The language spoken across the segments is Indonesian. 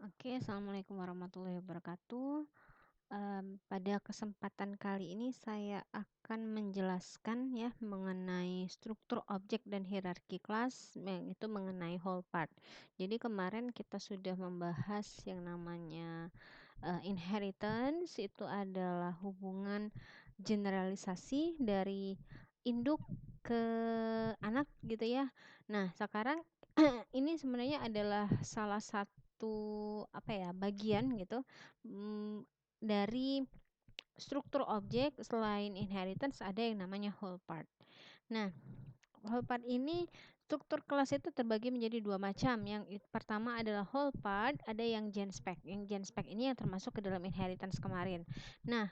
Oke, assalamualaikum warahmatullahi wabarakatuh. Pada kesempatan kali ini saya akan menjelaskan ya mengenai struktur objek dan hierarki kelas, yang itu mengenai whole part. Jadi kemarin kita sudah membahas yang namanya inheritance, itu adalah hubungan generalisasi dari induk ke anak gitu ya. Nah, sekarang ini sebenarnya adalah salah satu apa ya, bagian gitu dari struktur objek. Selain inheritance ada yang namanya whole part. Nah, whole part ini struktur kelas itu terbagi menjadi dua macam. Pertama adalah whole part, ada yang gen spec. Yang gen spec ini yang termasuk ke dalam inheritance kemarin. Nah,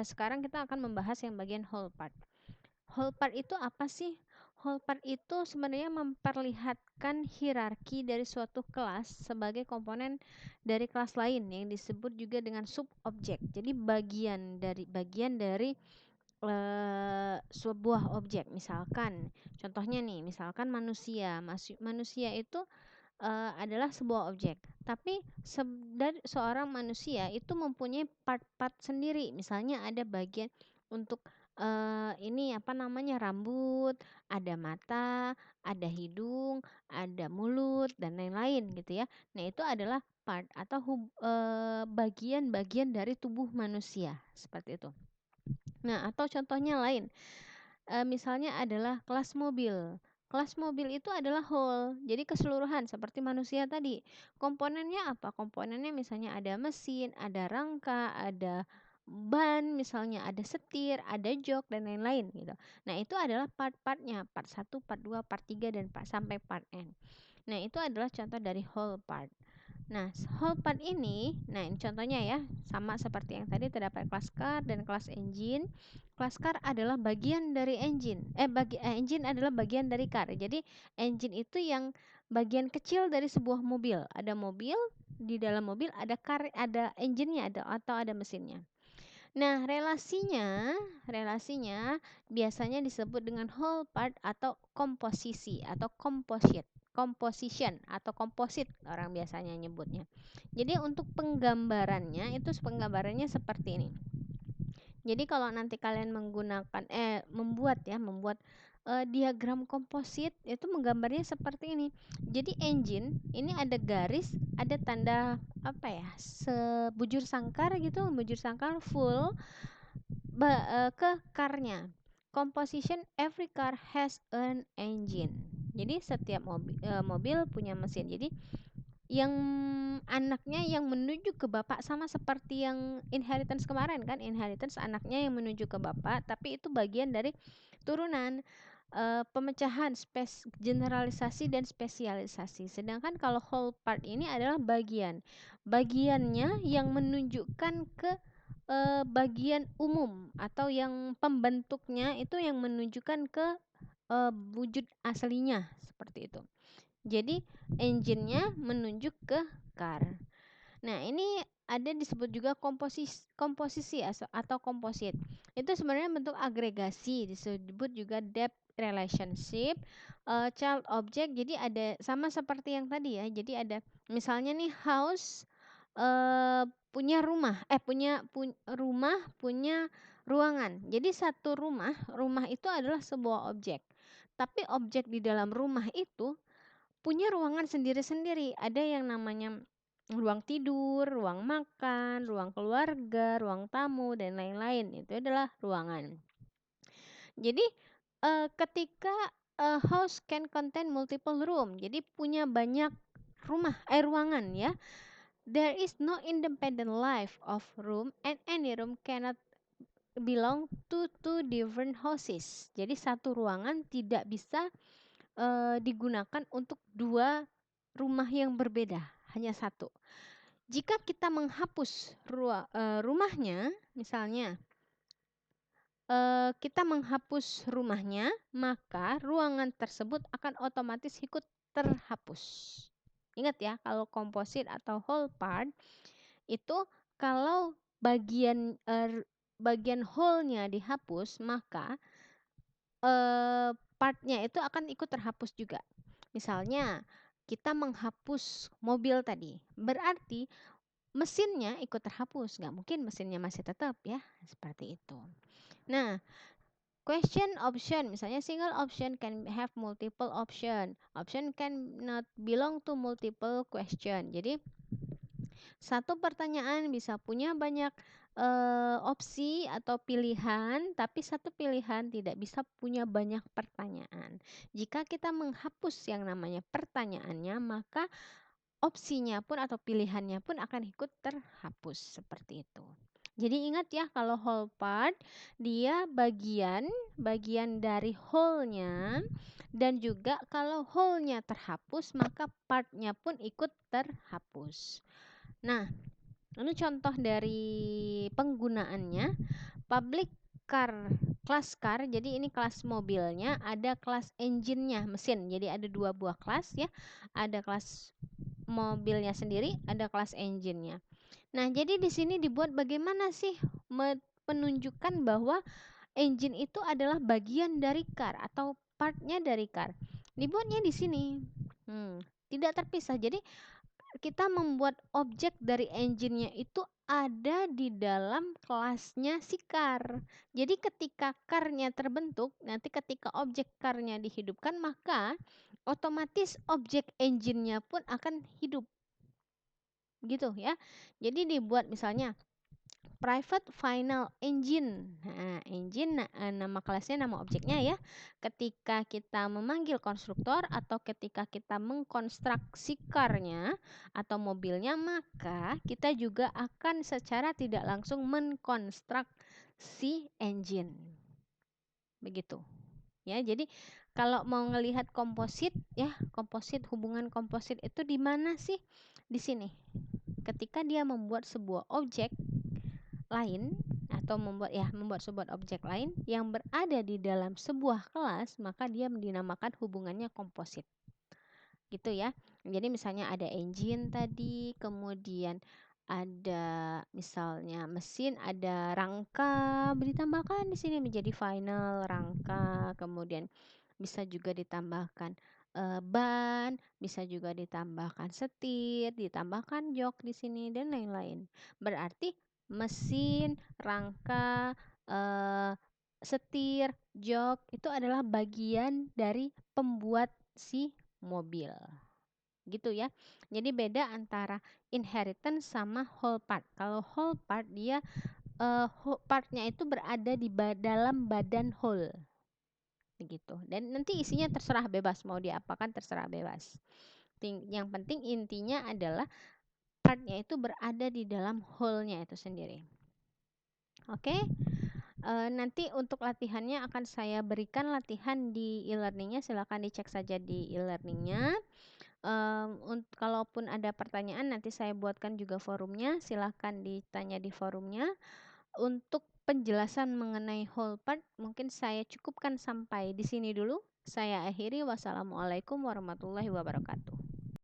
sekarang kita akan membahas yang bagian whole part. Whole part itu apa sih? Whole part itu sebenarnya memperlihatkan hierarki dari suatu kelas sebagai komponen dari kelas lain yang disebut juga dengan sub objek. Jadi bagian dari sebuah objek. Misalkan contohnya nih, misalkan manusia itu adalah sebuah objek, tapi dari seorang manusia itu mempunyai part-part sendiri. Misalnya ada bagian untuk ini apa namanya, rambut, ada mata, ada hidung, ada mulut dan lain-lain gitu ya. Nah, itu adalah part atau bagian-bagian dari tubuh manusia seperti itu. Nah, atau contohnya lain, misalnya adalah kelas mobil. Kelas mobil itu adalah whole, jadi keseluruhan seperti manusia tadi. Komponennya apa? Komponennya misalnya ada mesin, ada rangka, ada ban, misalnya ada setir, ada jok dan lain-lain gitu. Nah, itu adalah part-partnya, part satu, part 2, part 3 dan sampai part N. Nah, itu adalah contoh dari whole part. Nah, whole part ini, nah ini contohnya ya, sama seperti yang tadi terdapat kelas car dan kelas engine. Kelas car adalah bagian dari engine. Engine adalah bagian dari car. Jadi engine itu yang bagian kecil dari sebuah mobil. Ada mobil, di dalam mobil ada car, ada engine-nya, atau ada mesinnya. Nah, relasinya biasanya disebut dengan whole part atau komposisi atau composition atau komposit orang biasanya nyebutnya. Jadi untuk penggambarannya seperti ini. Jadi kalau nanti kalian membuat diagram komposit itu menggambarnya seperti ini. Jadi engine ini ada garis, ada tanda apa ya, sebujur sangkar gitu, bujur sangkar full ke car-nya. Composition, every car has an engine. Jadi setiap mobil punya mesin. Jadi yang anaknya yang menuju ke bapak, sama seperti yang inheritance kemarin kan, inheritance anaknya yang menuju ke bapak, tapi itu bagian dari turunan pemecahan generalisasi dan spesialisasi. Sedangkan kalau whole part ini adalah bagiannya yang menunjukkan ke bagian umum, atau yang pembentuknya itu yang menunjukkan ke wujud aslinya seperti itu. Jadi engine-nya menunjuk ke car. Nah, ini ada disebut juga komposisi atau komposit. Itu sebenarnya bentuk agregasi, disebut juga depth relationship, child object. Jadi ada sama seperti yang tadi ya. Jadi ada misalnya nih house, punya rumah, punya ruangan. Jadi satu rumah itu adalah sebuah objek. Tapi objek di dalam rumah itu punya ruangan sendiri-sendiri. Ada yang namanya ruang tidur, ruang makan, ruang keluarga, ruang tamu dan lain-lain. Itu adalah ruangan. Jadi ketika house can contain multiple room, jadi punya banyak ruangan ya. There is no independent life of room, and any room cannot belong to two different houses. Jadi satu ruangan tidak bisa digunakan untuk dua rumah yang berbeda, hanya satu. Jika kita menghapus rumahnya, misalnya kita menghapus rumahnya, maka ruangan tersebut akan otomatis ikut terhapus. Ingat ya, kalau komposit atau whole part itu kalau bagian whole-nya dihapus, maka partnya itu akan ikut terhapus juga. Misalnya kita menghapus mobil tadi, berarti mesinnya ikut terhapus, nggak mungkin mesinnya masih tetap ya, seperti itu. Nah, question option, misalnya single option can have multiple option. Option can not belong to multiple question. Jadi satu pertanyaan bisa punya banyak opsi atau pilihan, tapi satu pilihan tidak bisa punya banyak pertanyaan. Jika kita menghapus yang namanya pertanyaannya, maka opsinya pun atau pilihannya pun akan ikut terhapus seperti itu. Jadi ingat ya, kalau whole part dia bagian dari whole-nya, dan juga kalau whole-nya terhapus maka part-nya pun ikut terhapus. Nah, ini contoh dari penggunaannya. Public car, kelas car. Jadi ini kelas mobilnya, ada kelas engine-nya, mesin. Jadi ada dua buah kelas ya. Ada kelas mobilnya sendiri, ada kelas engine-nya. Nah, jadi di sini dibuat bagaimana sih menunjukkan bahwa engine itu adalah bagian dari car atau partnya dari car. Dibuatnya di sini. Tidak terpisah. Jadi kita membuat objek dari engine-nya itu ada di dalam kelasnya si car. Jadi ketika car-nya terbentuk, nanti ketika objek car-nya dihidupkan, maka otomatis objek engine-nya pun akan hidup. Gitu ya. Jadi dibuat misalnya private final engine. Nah, engine nama kelasnya, nama objeknya ya. Ketika kita memanggil konstruktor atau ketika kita mengkonstruksi car-nya atau mobilnya, maka kita juga akan secara tidak langsung mengkonstruksi engine. Begitu. Ya, jadi kalau mau ngelihat komposit ya, komposit, hubungan komposit itu di mana sih? Di sini. Ketika dia membuat sebuah objek lain atau membuat sebuah objek lain yang berada di dalam sebuah kelas, maka dia dinamakan hubungannya komposit. Gitu ya. Jadi misalnya ada engine tadi, kemudian ada misalnya mesin, ada rangka, ditambahkan di sini menjadi final rangka, kemudian bisa juga ditambahkan ban, bisa juga ditambahkan setir, ditambahkan jok di sini dan lain-lain. Berarti mesin, rangka, setir, jok itu adalah bagian dari pembuat si mobil. Gitu ya. Jadi beda antara inheritance sama whole part. Kalau whole part dia partnya itu berada di dalam badan whole. Begitu. Dan nanti isinya terserah bebas, mau diapakan terserah bebas. Yang penting intinya adalah partnya itu berada di dalam whole-nya itu sendiri. Oke. Nanti untuk latihannya akan saya berikan latihan di e-learningnya, silakan dicek saja di e-learningnya. Kalaupun ada pertanyaan nanti saya buatkan juga forumnya, silahkan ditanya di forumnya. Untuk penjelasan mengenai whole part mungkin saya cukupkan sampai di sini dulu. Saya akhiri. Wassalamualaikum warahmatullahi wabarakatuh.